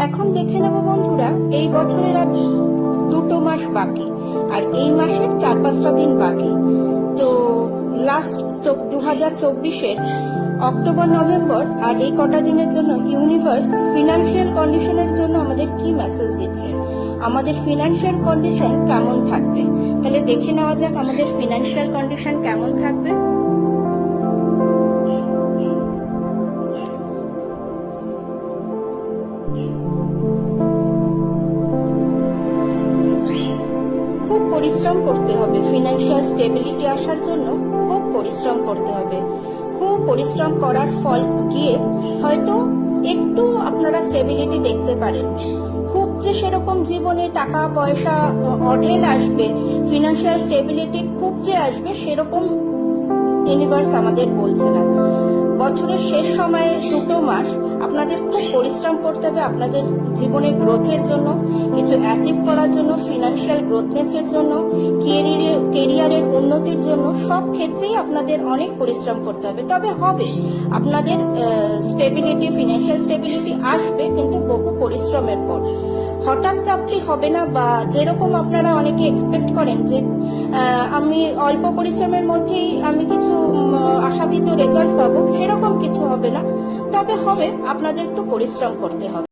এখন দেখে নেব বন্ধুরা, এই বছরের আর 2 মাস বাকি, আর এই মাসের 4-5টা দিন বাকি। তো লাস্ট 2024-এর অক্টোবর নভেম্বর আর এই কটা দিনের জন্য ইউনিভার্স ফিনান্সিয়াল কন্ডিশনের জন্য আমাদের কি মেসেজ দিচ্ছে, আমাদের ফিনান্সিয়াল কন্ডিশন কেমন থাকবে। তাহলে দেখে নেওয়া যাক আমাদের ফিনান্সিয়াল কন্ডিশন কেমন থাকবে। খুব পরিশ্রম করতে হবে ফিনান্সিয়াল স্টেবিলিটি আসার জন্য, খুব পরিশ্রম করতে হবে। খুব পরিশ্রম করার ফল গিয়ে হয়তো একটু আপনারা স্টেবিলিটি দেখতে পারেন। খুব যে সেরকম জীবনে টাকা পয়সা অঢেল আসবে, ফিনান্সিয়াল স্টেবিলিটি খুব যে আসবে সেরকম ইউনিভার্স আমাদের বলছে না। বছরের শেষ সময়ে 2 মাস আপনাদের খুব পরিশ্রম করতে হবে আপনাদের জীবনের গ্রোথের জন্য, কিছু অ্যাচিভ করার জন্য, ফিনান্সিয়াল গ্রোথনেসের জন্য, কেরিয়ারের উন্নতির জন্য। সব ক্ষেত্রেই আপনাদের অনেক পরিশ্রম করতে হবে। তবে হবে, আপনাদের স্টেবিলিটি, ফিনান্সিয়াল স্টেবিলিটি আসবে, কিন্তু বহু পরিশ্রমের পর। হঠাৎ প্রাপ্তি হবে না, বা যেরকম আপনারা অনেকে এক্সপেক্ট করেন যে আমি অল্প পরিশ্রমের মধ্যেই আমি কিছু আশাতীত রেজাল্ট পাবো, সেরকম কিছু হবে না। তবে হবে, আপনাদের একটু পরিশ্রম করতে হবে।